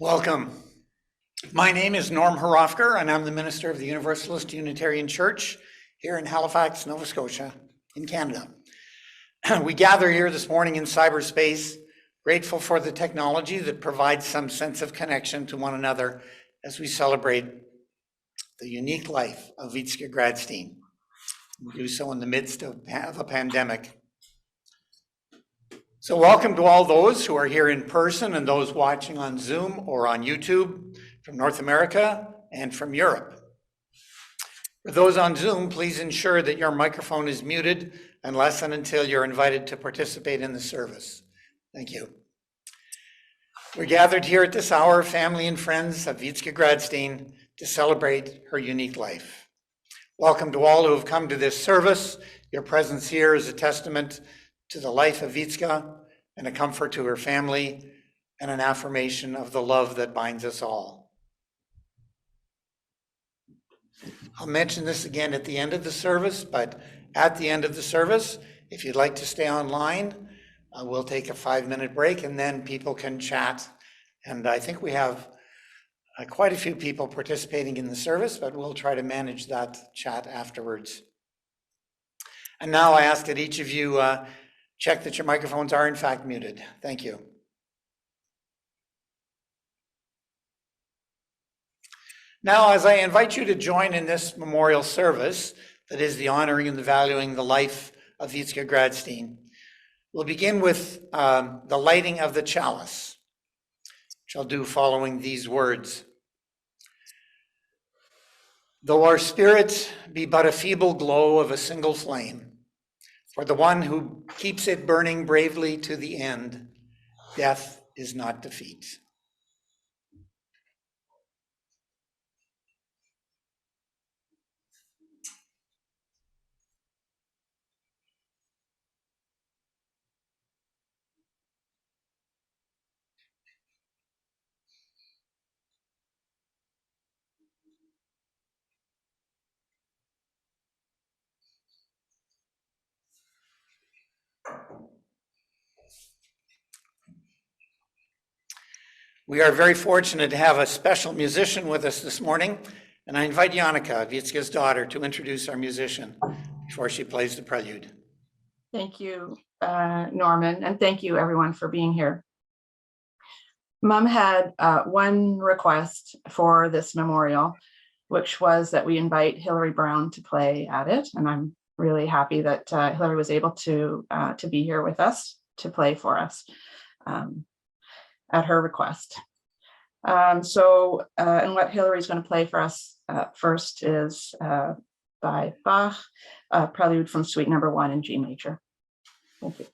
Welcome. My name is Norm Horofker, and I'm the minister of the Universalist Unitarian Church here in Halifax, Nova Scotia, in Canada. We gather here this morning in cyberspace, grateful for the technology that provides some sense of connection to one another as we celebrate the unique life of Wietske Gradstein. We do so in the midst of a pandemic. So welcome to all those who are here in person and those watching on Zoom or on YouTube from North America and from Europe. For those on Zoom, please ensure that your microphone is muted unless and until you're invited to participate in the service. Thank you. We're gathered here at this hour, family and friends of Wietske Gradstein, to celebrate her unique life. Welcome to all who have come to this service. Your presence here is a testament to the life of Wietske and a comfort to her family and an affirmation of the love that binds us all. I'll mention this again at the end of the service, but at the end of the service, if you'd like to stay online, we'll take a 5-minute break and then people can chat. And I think we have quite a few people participating in the service, but we'll try to manage that chat afterwards. And now I ask that each of you check that your microphones are in fact muted. Thank you. Now, as I invite you to join in this memorial service, that is the honoring and the valuing the life of Wietske Gradstein, we'll begin with the lighting of the chalice, which I'll do following these words. Though our spirit be but a feeble glow of a single flame, for the one who keeps it burning bravely to the end, death is not defeat. We are very fortunate to have a special musician with us this morning, and I invite Janica, Wietske's daughter, to introduce our musician before she plays the prelude. Thank you, Norman, and thank you everyone for being here. Mom had one request for this memorial, which was that we invite Hillary Brown to play at it, and I'm really happy that Hillary was able to be here with us to play for us. At her request. And what Hillary's going to play for us first is by Bach, Prelude from Suite Number 1 in G major. Thank you.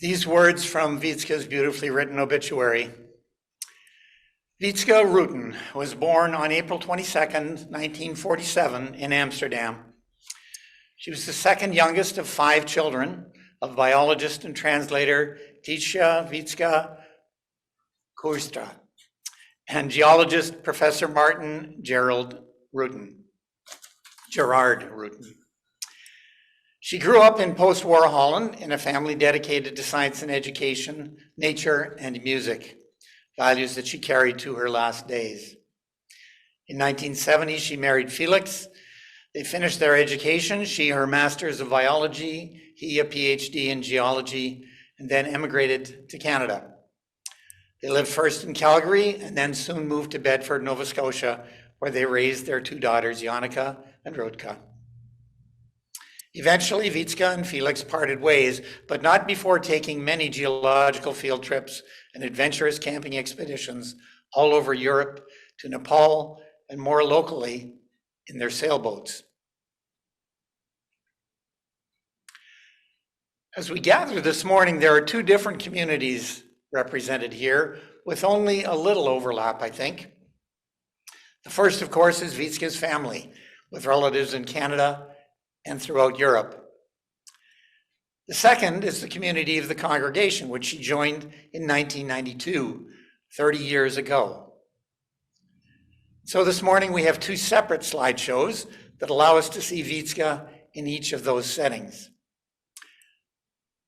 These words from Wietske's beautifully written obituary. Wietske Rutten was born on April 22nd, 1947 in Amsterdam. She was the second youngest of 5 children of biologist and translator Titia Wietske Gradstein and geologist Professor Martin Gerard Rutten. She grew up in post-war Holland in a family dedicated to science and education, nature, and music, values that she carried to her last days. In 1970, she married Felix. They finished their education, she her master's of biology, he a PhD in geology, and then emigrated to Canada. They lived first in Calgary and then soon moved to Bedford, Nova Scotia, where they raised their 2 daughters, Jannica and Rodka. Eventually, Wietske and Felix parted ways, but not before taking many geological field trips and adventurous camping expeditions all over Europe, to Nepal, and more locally, in their sailboats. As we gather this morning, there are 2 different communities represented here, with only a little overlap, I think. The first, of course, is Wietske's family, with relatives in Canada and throughout Europe. The second is the community of the congregation, which she joined in 1992, 30 years ago. So this morning we have 2 separate slideshows that allow us to see Wietske in each of those settings.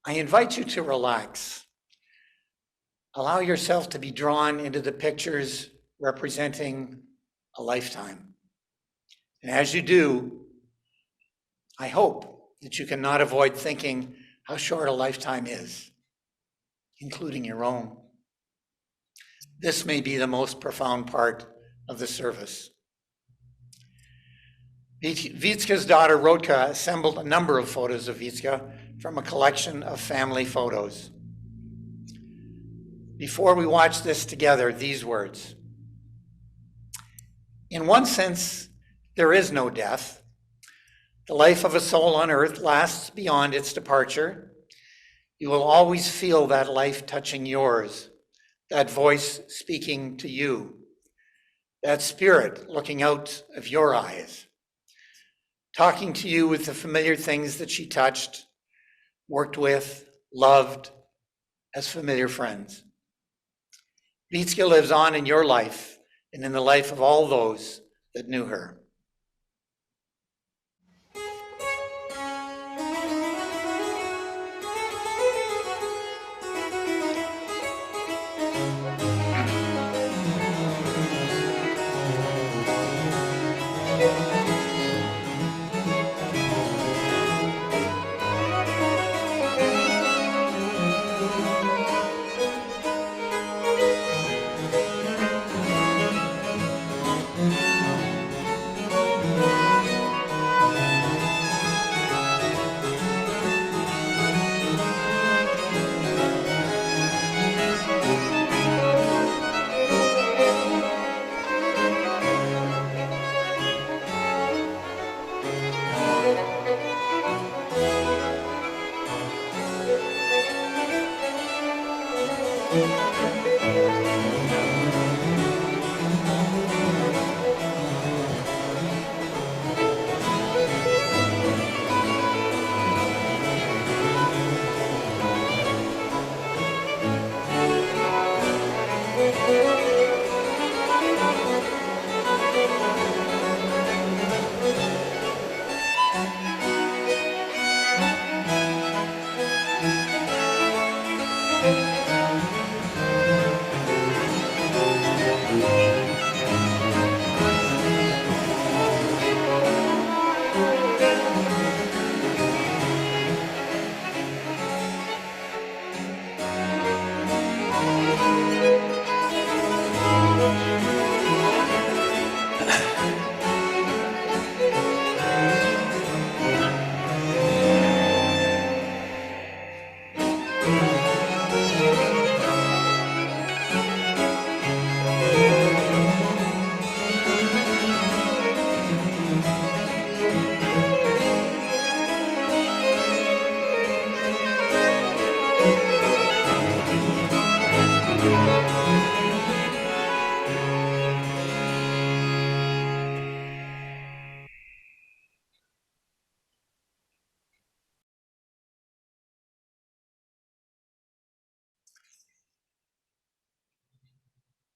I invite you to relax. Allow yourself to be drawn into the pictures representing a lifetime. And as you do, I hope that you cannot avoid thinking how short a lifetime is, including your own. This may be the most profound part of the service. Wietske's daughter Rodka assembled a number of photos of Wietske from a collection of family photos. Before we watch this together, these words. In one sense, there is no death. The life of a soul on earth lasts beyond its departure. You will always feel that life touching yours, that voice speaking to you, that spirit looking out of your eyes, talking to you with the familiar things that she touched, worked with, loved as familiar friends. Wietske lives on in your life and in the life of all those that knew her.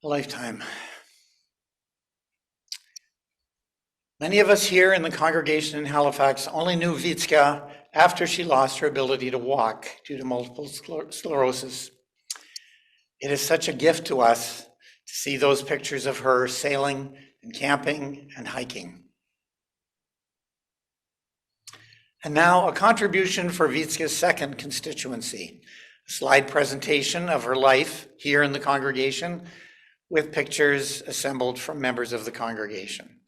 A lifetime. Many of us here in the congregation in Halifax only knew Wietske after she lost her ability to walk due to multiple sclerosis. It is such a gift to us to see those pictures of her sailing and camping and hiking. And now a contribution for Wietske's second constituency, a slide presentation of her life here in the congregation with pictures assembled from members of the congregation.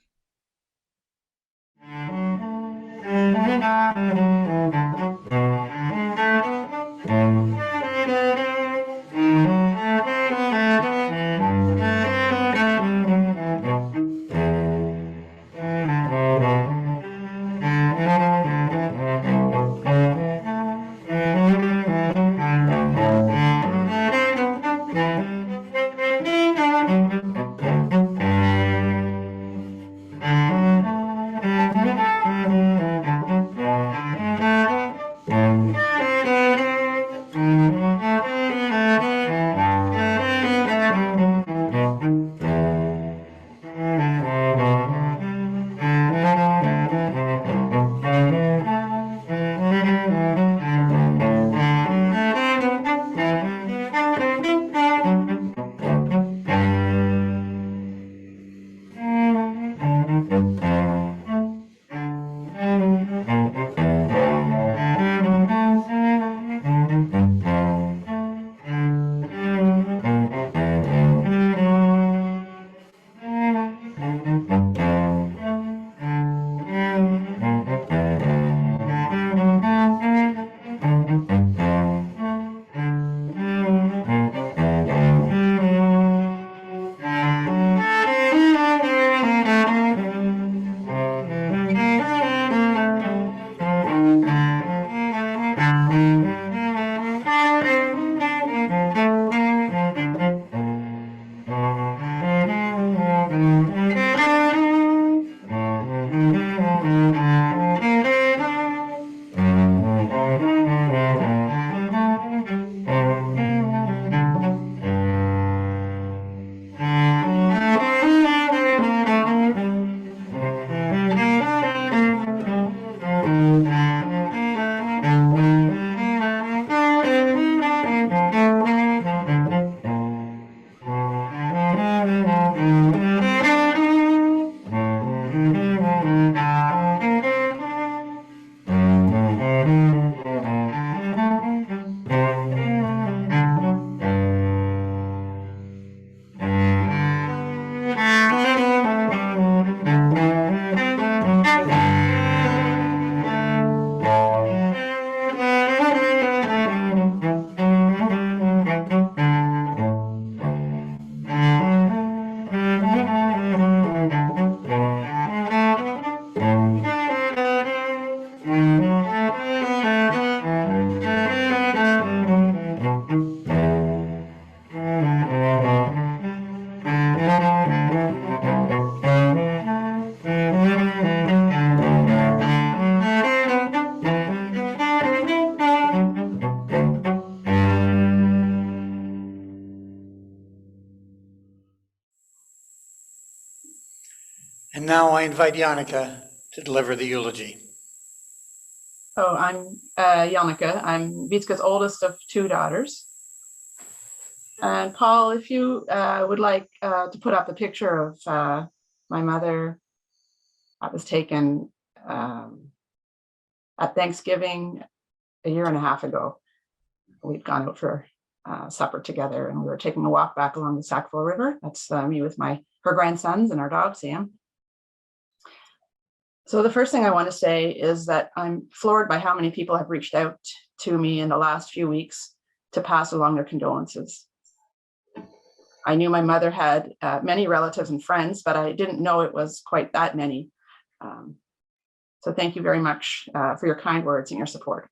And now I invite Janneke to deliver the eulogy. Oh, I'm Janneke. I'm Wietske's oldest of two daughters. And Paul, if you would like to put up a picture of my mother, that was taken at Thanksgiving a year and a half ago. We'd gone out for supper together and we were taking a walk back along the Sackville River. That's me with her grandsons and our dog, Sam. So the first thing I want to say is that I'm floored by how many people have reached out to me in the last few weeks to pass along their condolences. I knew my mother had many relatives and friends, but I didn't know it was quite that many. So thank you very much for your kind words and your support.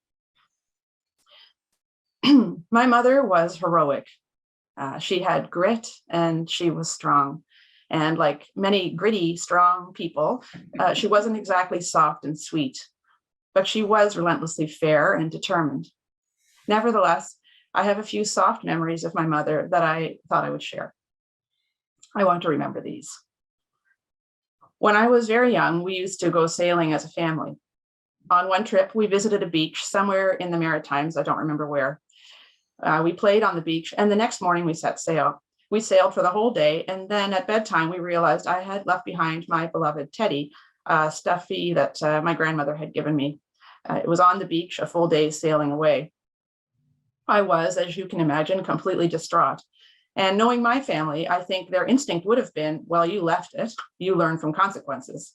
My mother was heroic. She had grit and she was strong. And like many gritty, strong people, she wasn't exactly soft and sweet, but she was relentlessly fair and determined. Nevertheless, I have a few soft memories of my mother that I thought I would share. I want to remember these. When I was very young, we used to go sailing as a family. On one trip, we visited a beach somewhere in the Maritimes. I don't remember where. We played on the beach, and the next morning we set sail. We sailed for the whole day, and then at bedtime, we realized I had left behind my beloved Teddy, stuffy that my grandmother had given me. It was on the beach, a full day sailing away. I was, as you can imagine, completely distraught. And knowing my family, I think their instinct would have been, well, you left it, you learn from consequences.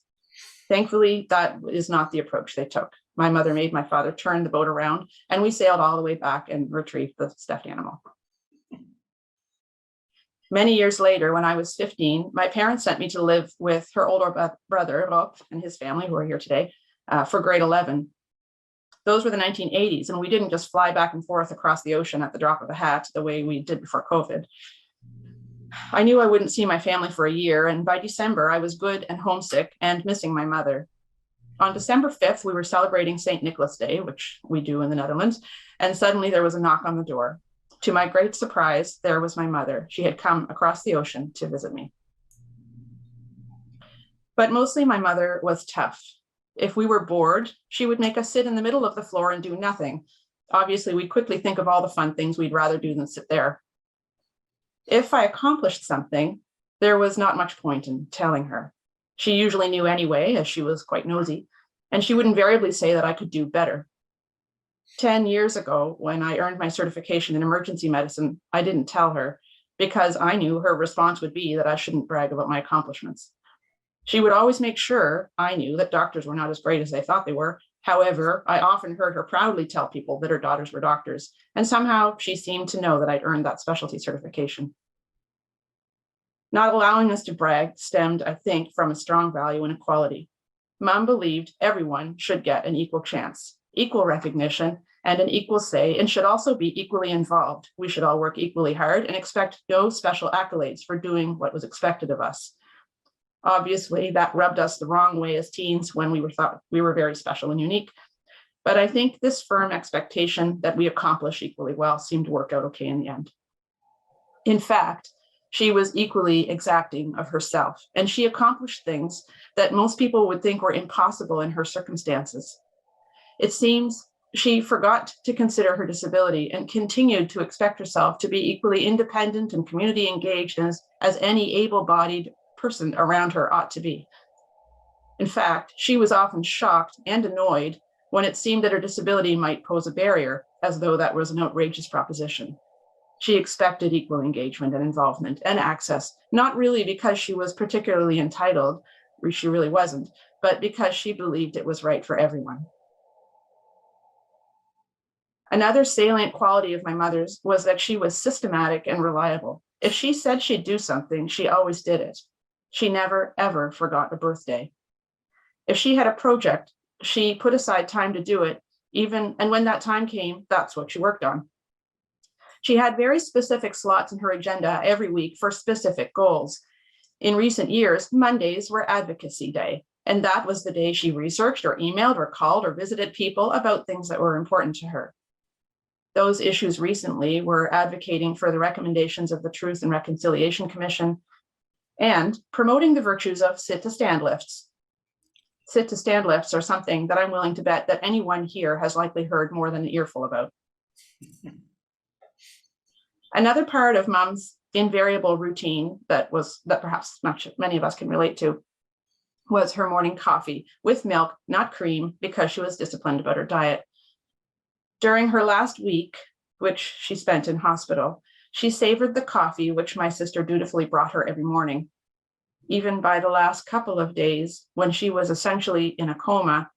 Thankfully, that is not the approach they took. My mother made my father turn the boat around, and we sailed all the way back and retrieved the stuffed animal. Many years later, when I was 15, my parents sent me to live with her older brother, Rob, and his family, who are here today, for grade 11. Those were the 1980s, and we didn't just fly back and forth across the ocean at the drop of a hat the way we did before COVID. I knew I wouldn't see my family for a year, and by December, I was good and homesick and missing my mother. On December 5th, we were celebrating St. Nicholas Day, which we do in the Netherlands, and suddenly there was a knock on the door. To my great surprise, there was my mother. She had come across the ocean to visit me. But mostly my mother was tough. If we were bored, she would make us sit in the middle of the floor and do nothing. Obviously, we'd quickly think of all the fun things we'd rather do than sit there. If I accomplished something, there was not much point in telling her. She usually knew anyway, as she was quite nosy, and she would invariably say that I could do better. 10 years ago, when I earned my certification in emergency medicine, I didn't tell her because I knew her response would be that I shouldn't brag about my accomplishments. She would always make sure I knew that doctors were not as great as they thought they were. However, I often heard her proudly tell people that her daughters were doctors, and somehow she seemed to know that I'd earned that specialty certification. Not allowing us to brag stemmed, I think, from a strong value in equality. Mom believed everyone should get an equal chance, equal recognition, and an equal say, and should also be equally involved. We should all work equally hard and expect no special accolades for doing what was expected of us. Obviously, that rubbed us the wrong way as teens when we thought we were very special and unique. But I think this firm expectation that we accomplish equally well seemed to work out okay in the end. In fact, she was equally exacting of herself, and she accomplished things that most people would think were impossible in her circumstances. It seems she forgot to consider her disability and continued to expect herself to be equally independent and community engaged as any able-bodied person around her ought to be. In fact, she was often shocked and annoyed when it seemed that her disability might pose a barrier, as though that was an outrageous proposition. She expected equal engagement and involvement and access, not really because she was particularly entitled, or she really wasn't, but because she believed it was right for everyone. Another salient quality of my mother's was that she was systematic and reliable. If she said she'd do something, she always did it. She never, ever forgot a birthday. If she had a project, she put aside time to do it, and when that time came, that's what she worked on. She had very specific slots in her agenda every week for specific goals. In recent years, Mondays were Advocacy Day, and that was the day she researched or emailed or called or visited people about things that were important to her. Those issues recently were advocating for the recommendations of the Truth and Reconciliation Commission and promoting the virtues of sit-to-stand lifts. Sit-to-stand lifts are something that I'm willing to bet that anyone here has likely heard more than an earful about. Another part of Mom's invariable routine that perhaps many of us can relate to was her morning coffee with milk, not cream, because she was disciplined about her diet. During her last week, which she spent in hospital, she savored the coffee which my sister dutifully brought her every morning. Even by the last couple of days, when she was essentially in a coma,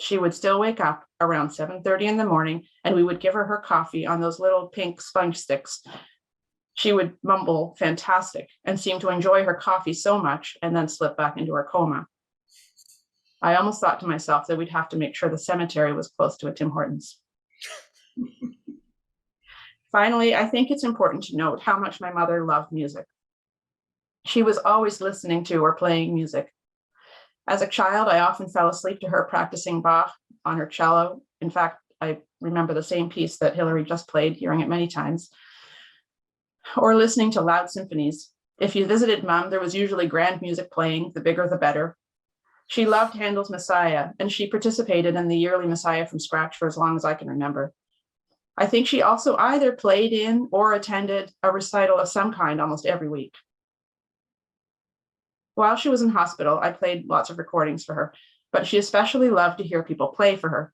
she would still wake up around 7:30 in the morning, and we would give her coffee on those little pink sponge sticks. She would mumble fantastic and seem to enjoy her coffee so much and then slip back into her coma. I almost thought to myself that we'd have to make sure the cemetery was close to a Tim Hortons. Finally, I think it's important to note how much my mother loved music. She was always listening to or playing music. As a child, I often fell asleep to her practicing Bach on her cello. In fact, I remember the same piece that Hillary just played, hearing it many times, or listening to loud symphonies. If you visited Mum, there was usually grand music playing, the bigger the better. She loved Handel's Messiah, and she participated in the yearly Messiah from scratch for as long as I can remember. I think she also either played in or attended a recital of some kind almost every week. While she was in hospital, I played lots of recordings for her, but she especially loved to hear people play for her.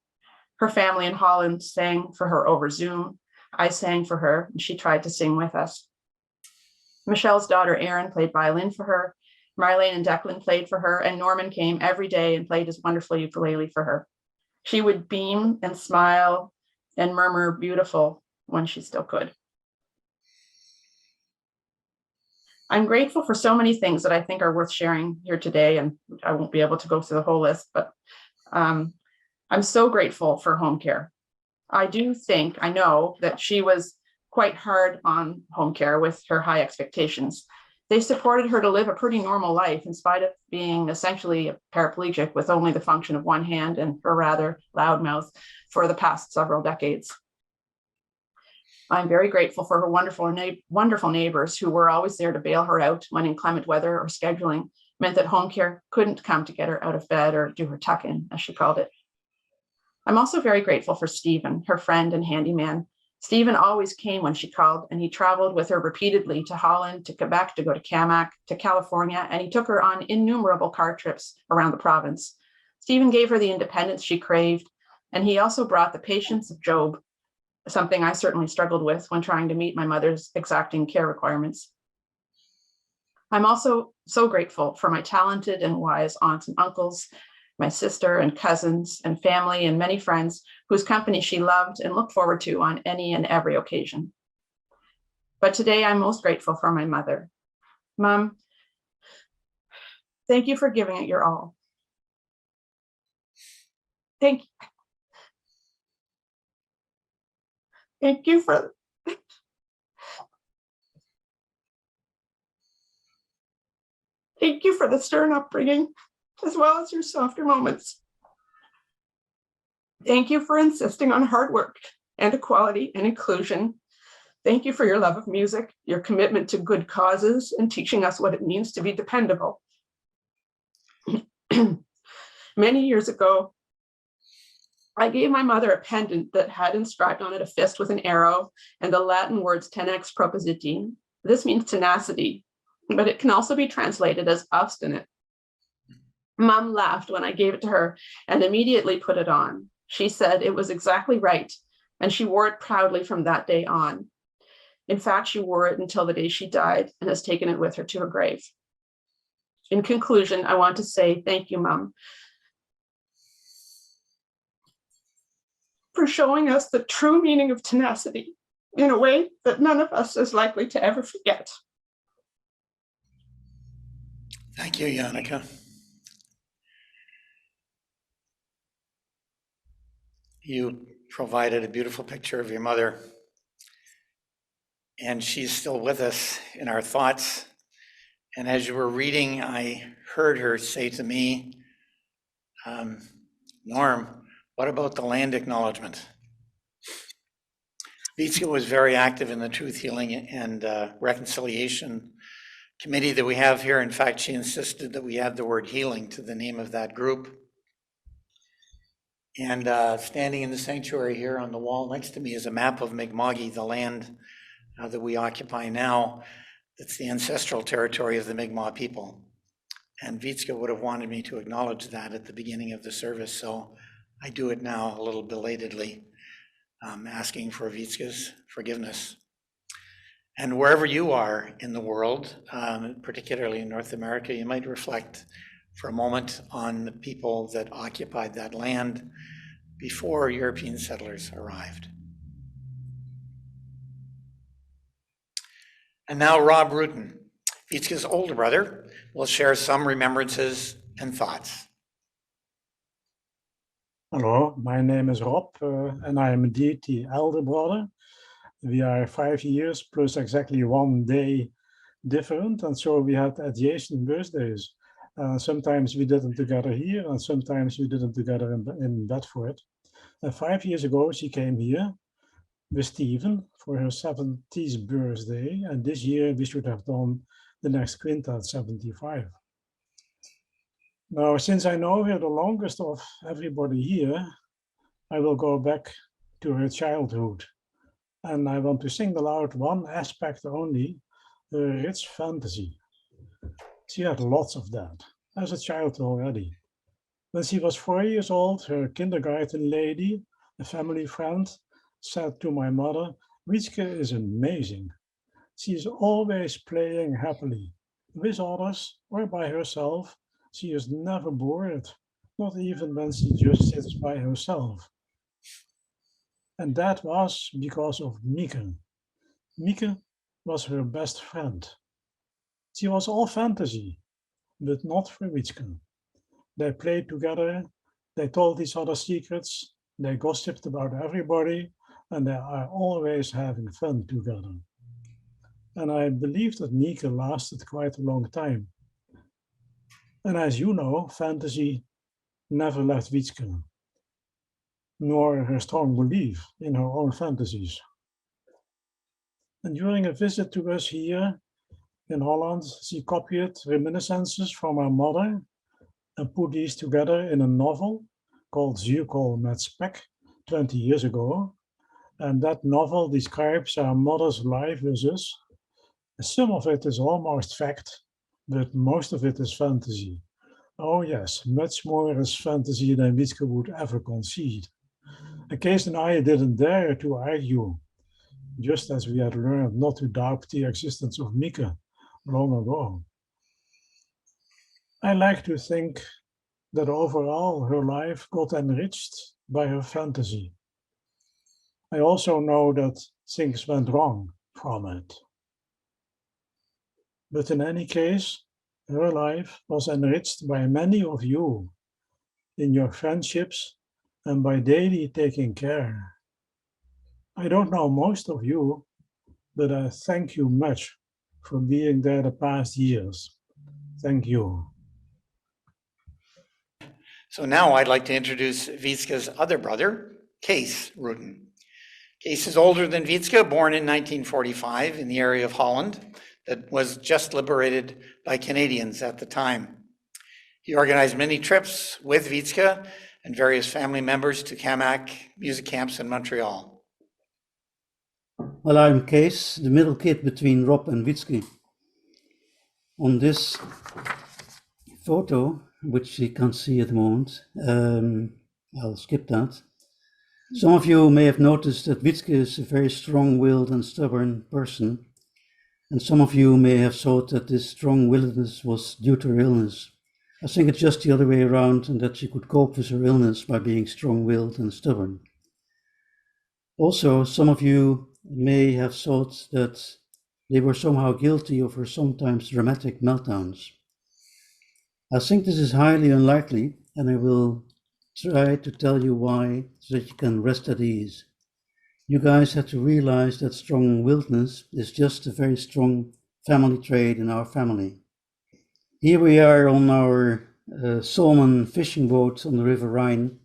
Her family in Holland sang for her over Zoom. I sang for her, and she tried to sing with us. Michelle's daughter, Erin, played violin for her. Marlene and Declan played for her, and Norman came every day and played his wonderful ukulele for her. She would beam and smile and murmur beautiful when she still could. I'm grateful for so many things that I think are worth sharing here today, and I won't be able to go through the whole list, but I'm so grateful for home care. I know that she was quite hard on home care with her high expectations. They supported her to live a pretty normal life in spite of being essentially a paraplegic with only the function of one hand and a rather loud mouth for the past several decades. I'm very grateful for her wonderful neighbors who were always there to bail her out when inclement weather or scheduling meant that home care couldn't come to get her out of bed or do her tuck-in, as she called it. I'm also very grateful for Stephen, her friend and handyman. Stephen always came when she called, and he traveled with her repeatedly to Holland, to Quebec, to go to Camac, to California, and he took her on innumerable car trips around the province. Stephen gave her the independence she craved, and he also brought the patience of Job, something I certainly struggled with when trying to meet my mother's exacting care requirements. I'm also so grateful for my talented and wise aunts and uncles, my sister and cousins and family and many friends whose company she loved and looked forward to on any and every occasion. But today I'm most grateful for my mother. Mom, thank you for giving it your all. Thank you for Thank you for the stern upbringing, as well as your softer moments. Thank you for insisting on hard work and equality and inclusion. Thank you for your love of music, your commitment to good causes, and teaching us what it means to be dependable. Many years ago, I gave my mother a pendant that had inscribed on it a fist with an arrow and the Latin words tenax propositi. This means tenacity, but it can also be translated as obstinate. Mom laughed when I gave it to her and immediately put it on. She said it was exactly right, and she wore it proudly from that day on. In fact, she wore it until the day she died and has taken it with her to her grave. In conclusion, I want to say thank you, Mom, for showing us the true meaning of tenacity in a way that none of us is likely to ever forget. Thank you, Yannicka. You provided a beautiful picture of your mother, and she's still with us in our thoughts. And as you were reading, I heard her say to me, Norm, what about the land acknowledgement? Wietske was very active in the Truth Healing and Reconciliation Committee that we have here. In fact, she insisted that we add the word healing to the name of that group. And standing in the sanctuary here on the wall next to me is a map of Mi'kma'ki, the land that we occupy now. That's the ancestral territory of the Mi'kmaq people. And Wietske would have wanted me to acknowledge that at the beginning of the service, so I do it now a little belatedly, asking for Wietske's forgiveness. And wherever you are in the world, particularly in North America, you might reflect for a moment on the people that occupied that land before European settlers arrived. And now Rob Rutten, Wietske's older brother, will share some remembrances and thoughts. Hello, my name is Rob, and I am indeed the elder brother. We are 5 years plus exactly 1 day different, and so we had adjacent birthdays. Sometimes we did them together here, and sometimes we did them together in Bedford. 5 years ago, she came here with Stephen for her 70th birthday, and this year we should have done the next quintet 75. Now, since I know her the longest of everybody here, I will go back to her childhood. And I want to single out one aspect only, her rich fantasy. She had lots of that, as a child already. When she was 4 years old, her kindergarten lady, a family friend, said to my mother, "Wietske is amazing. She is always playing happily, with others or by herself. She is never bored, not even when she just sits by herself." And that was because of Mieke. Mieke was her best friend. She was all fantasy, but not for Wietske. They played together, they told each other secrets, they gossiped about everybody, and they are always having fun together. And I believe that Mieke lasted quite a long time. And as you know, fantasy never left Wietske, nor her strong belief in her own fantasies. And during a visit to us here in Holland, she copied reminiscences from her mother and put these together in a novel called Zuurkool met Spek 20 years ago. And that novel describes our mother's life with us. Some of it is almost fact, but most of it is fantasy. Oh yes, much more is fantasy than Wietske would ever concede. And Kees and I didn't dare to argue, just as we had learned not to doubt the existence of Mieke long ago. I like to think that overall her life got enriched by her fantasy. I also know that things went wrong from it. But in any case, her life was enriched by many of you in your friendships and by daily taking care. I don't know most of you, but I thank you much for being there the past years. Thank you. So now I'd like to introduce Wietske's other brother, Kees Ruden. Kees is older than Wietske, born in 1945 in the area of Holland that was just liberated by Canadians at the time. He organized many trips with Wietske and various family members to Kamak music camps in Montreal. Well, I'm Kees, the middle kid between Rob and Wietske. On this photo, which you can't see at the moment, I'll skip that. Some of you may have noticed that Wietske is a very strong-willed and stubborn person, and some of you may have thought that this strong-willedness was due to her illness. I think it's just the other way around, and that she could cope with her illness by being strong-willed and stubborn. Also, some of you may have thought that they were somehow guilty of her sometimes dramatic meltdowns. I think this is highly unlikely, and I will try to tell you why so that you can rest at ease. You guys have to realize that strong-willedness is just a very strong family trait in our family. Here we are on our salmon fishing boat on the River Rhine,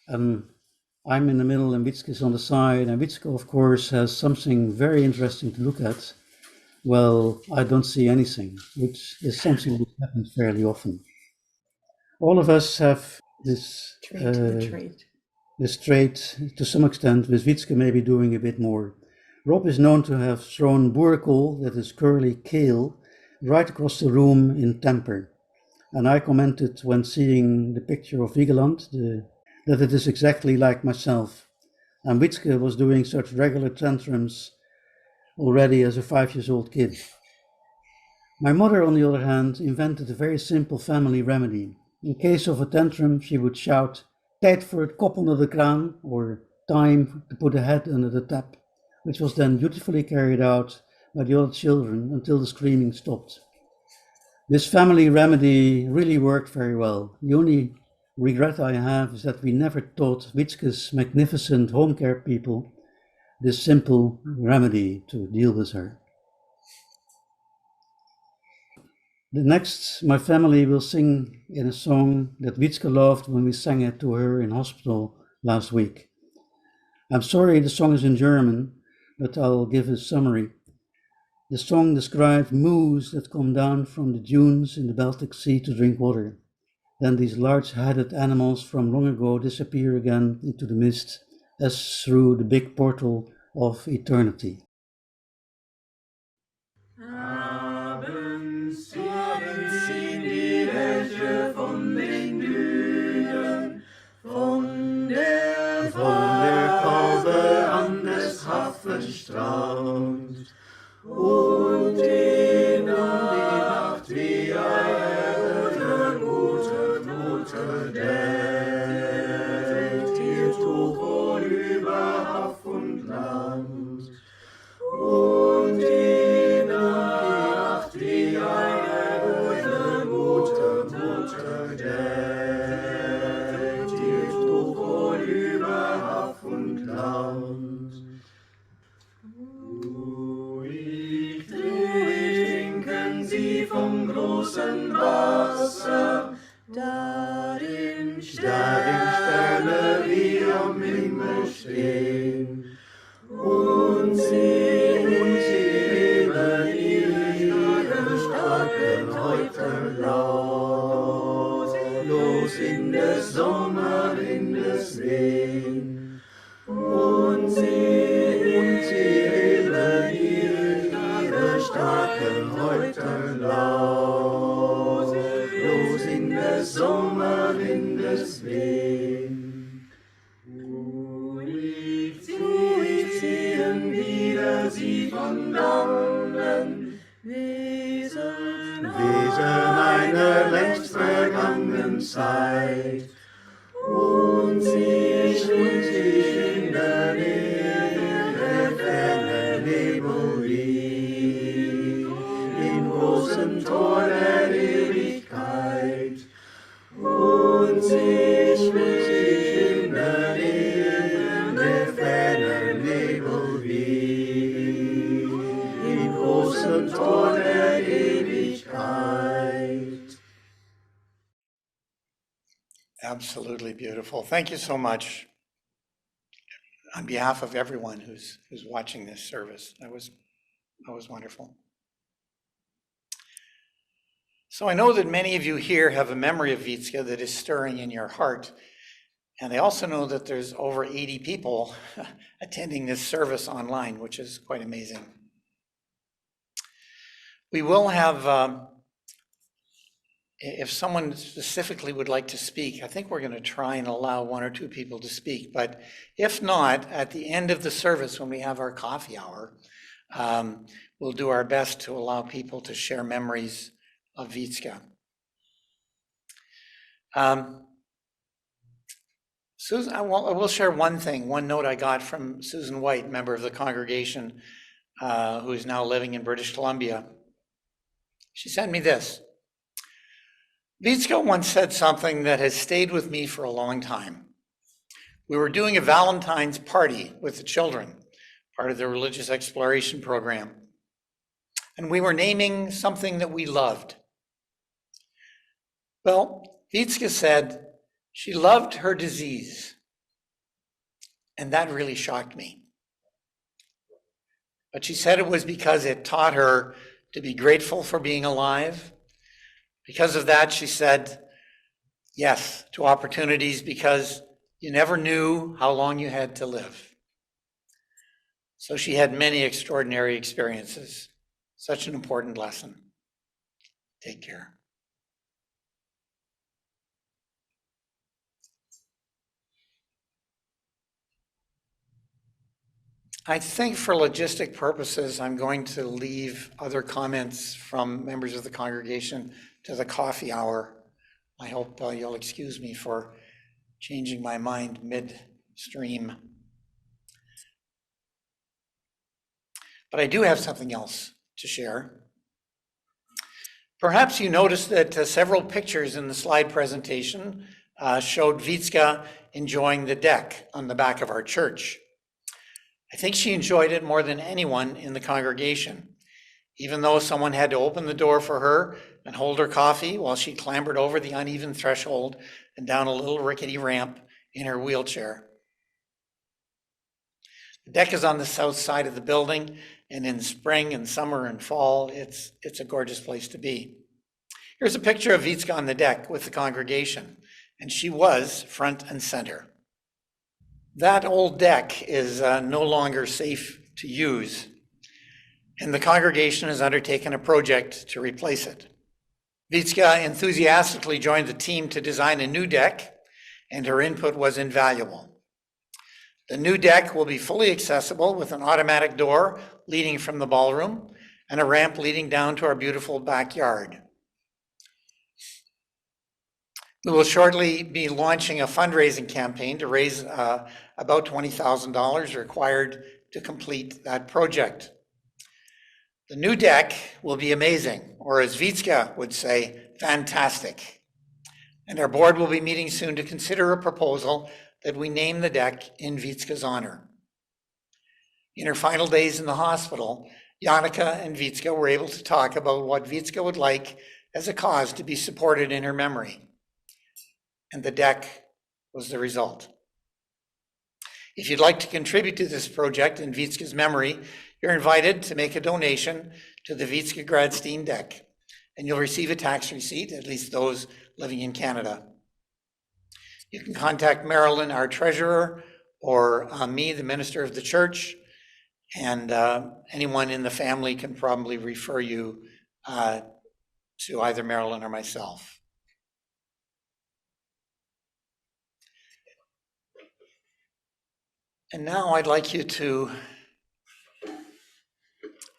and I'm in the middle and Wietske is on the side, and Wietske, of course, has something very interesting to look at. Well, I don't see anything, which is something that happens fairly often. All of us have this trait to some extent, with Wietske maybe doing a bit more. Rob is known to have thrown boerenkool, that is curly kale, right across the room in temper. And I commented when seeing the picture of Vigeland that it is exactly like myself. And Wietske was doing such regular tantrums already as a 5-year-old kid. My mother, on the other hand, invented a very simple family remedy. In case of a tantrum, she would shout, "Tijd voor het kop onder de kraan," or "time to put a head under the tap," which was then beautifully carried out by the other children until the screaming stopped. This family remedy really worked very well. The only regret I have is that we never taught Wietske's magnificent home care people this simple remedy to deal with her. The next, my family will sing in a song that Wietske loved when we sang it to her in hospital last week. I'm sorry the song is in German, but I'll give a summary. The song describes moose that come down from the dunes in the Baltic Sea to drink water. Then these large-headed animals from long ago disappear again into the mist as through the big portal of eternity. Abends ziehen die Elche von den Dünen, von der Farbe an des Hafenstrand. Und die Nacht wie eine gute Dächt, hielt hoch über Haff und Land. Und die Nacht wie eine gute Dächt, hielt hoch über Haff und Land. Ruhig trinken sie vom großen Wasser, darin Sterne wie am Himmel stehen. Und sie heben ihre starken Häupter los in des Sommer, in des Wehen. Und sie heben ihre starken Häupter los in des Sommer, in des Wehen. Ruhig ziehen wieder sie von dannen, Wesen einer längst vergangenen Zeit. Und sie schwimmen in der Ferne Nebel wie im großen Tor der Ewigkeit. Und sie schwimmen in der Ferne Nebel wie im großen Tor der Ewigkeit. Absolutely beautiful. Thank you so much on behalf of everyone who's watching this service. That was wonderful. So I know that many of you here have a memory of Wietske that is stirring in your heart. And I also know that there's over 80 people attending this service online, which is quite amazing. We will have, if someone specifically would like to speak, I think we're going to try and allow 1 or 2 people to speak. But if not, at the end of the service, when we have our coffee hour, we'll do our best to allow people to share memories of Wietske. Susan, I will share one note I got from Susan White, member of the congregation, who is now living in British Columbia. She sent me this. Wietske once said something that has stayed with me for a long time. We were doing a Valentine's party with the children, part of the religious exploration program. And we were naming something that we loved. Well, Wietske said she loved her disease. And that really shocked me. But she said it was because it taught her to be grateful for being alive. Because of that, she said yes to opportunities because you never knew how long you had to live. So she had many extraordinary experiences. Such an important lesson. Take care. I think for logistic purposes, I'm going to leave other comments from members of the congregation to the coffee hour. I hope you'll excuse me for changing my mind midstream. But I do have something else to share. Perhaps you noticed that several pictures in the slide presentation showed Wietske enjoying the deck on the back of our church. I think she enjoyed it more than anyone in the congregation, even though someone had to open the door for her and hold her coffee while she clambered over the uneven threshold and down a little rickety ramp in her wheelchair. The deck is on the south side of the building, and in spring and summer and fall, it's a gorgeous place to be. Here's a picture of Wietske on the deck with the congregation, and she was front and center. That old deck is no longer safe to use, and the congregation has undertaken a project to replace it. Wietske enthusiastically joined the team to design a new deck, and her input was invaluable. The new deck will be fully accessible with an automatic door leading from the ballroom and a ramp leading down to our beautiful backyard. We will shortly be launching a fundraising campaign to raise about $20,000 required to complete that project. The new deck will be amazing, or as Wietske would say, fantastic. And our board will be meeting soon to consider a proposal that we name the deck in Wietske's honor. In her final days in the hospital, Janneke and Wietske were able to talk about what Wietske would like as a cause to be supported in her memory. And the deck was the result. If you'd like to contribute to this project in Wietske's memory, you're invited to make a donation to the Wietske Gradstein deck, and you'll receive a tax receipt, at least those living in Canada. You can contact Marilyn, our treasurer, or me, the minister of the church, and anyone in the family can probably refer you to either Marilyn or myself. And now I'd like you to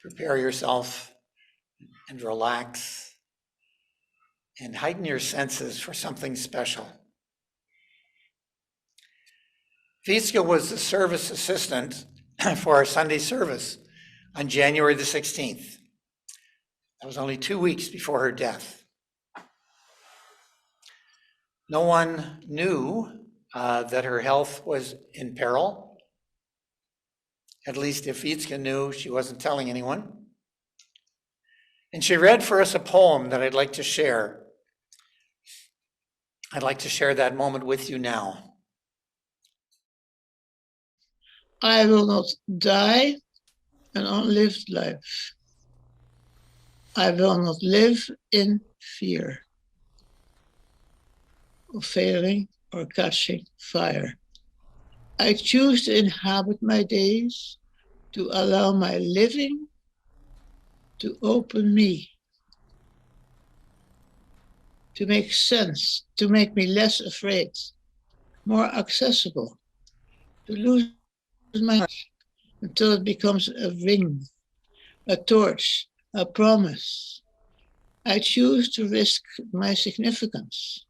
prepare yourself and relax and heighten your senses for something special. Wietske was the service assistant for our Sunday service on January the 16th. That was only 2 weeks before her death. No one knew that her health was in peril. At least if Wietske knew, she wasn't telling anyone. And she read for us a poem that I'd like to share. I'd like to share that moment with you now. I will not die an unlived life. I will not live in fear of failing or catching fire. I choose to inhabit my days, to allow my living to open me, to make sense, to make me less afraid, more accessible, to lose my heart until it becomes a ring, a torch, a promise. I choose to risk my significance,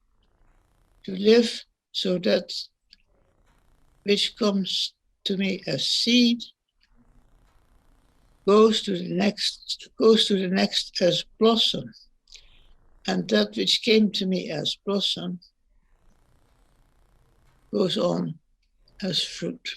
to live so that which comes to me as seed goes to the next as blossom, and that which came to me as blossom goes on as fruit.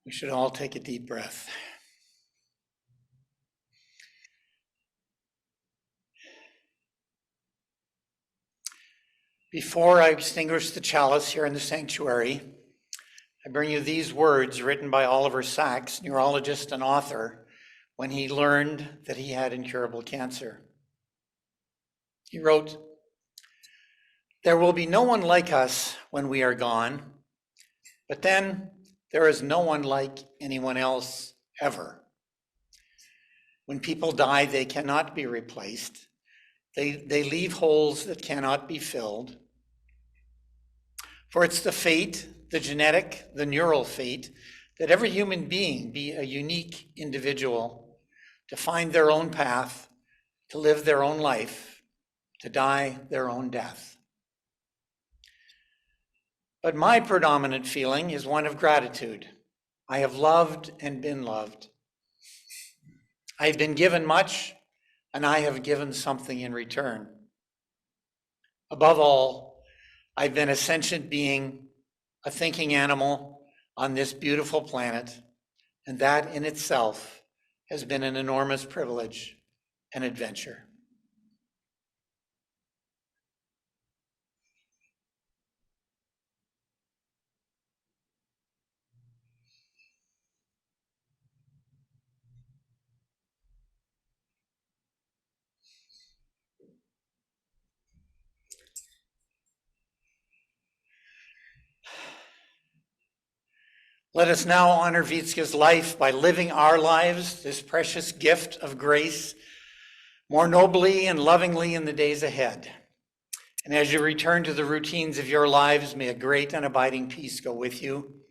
We should all take a deep breath. Before I extinguish the chalice here in the sanctuary, I bring you these words written by Oliver Sacks, neurologist and author, when he learned that he had incurable cancer. He wrote, "There will be no one like us when we are gone, but then there is no one like anyone else ever. When people die, they cannot be replaced. They leave holes that cannot be filled. For it's the fate, the genetic, the neural fate, that every human being be a unique individual, to find their own path, to live their own life, to die their own death. But my predominant feeling is one of gratitude. I have loved and been loved. I have been given much, and I have given something in return. Above all, I've been a sentient being, a thinking animal on this beautiful planet, and that in itself has been an enormous privilege and adventure." Let us now honor Wietske's life by living our lives, this precious gift of grace, more nobly and lovingly in the days ahead. And as you return to the routines of your lives, may a great and abiding peace go with you.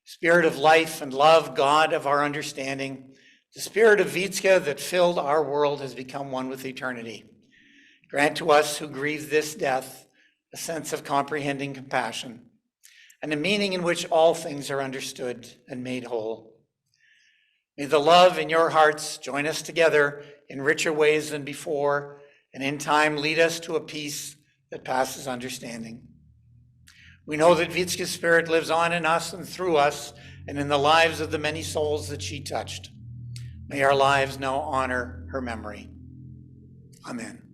Spirit of life and love, God of our understanding, the spirit of Wietske that filled our world has become one with eternity. Grant to us who grieve this death a sense of comprehending compassion, and a meaning in which all things are understood and made whole. May the love in your hearts join us together in richer ways than before, and in time lead us to a peace that passes understanding. We know that Wietske's spirit lives on in us and through us, and in the lives of the many souls that she touched. May our lives now honor her memory. Amen.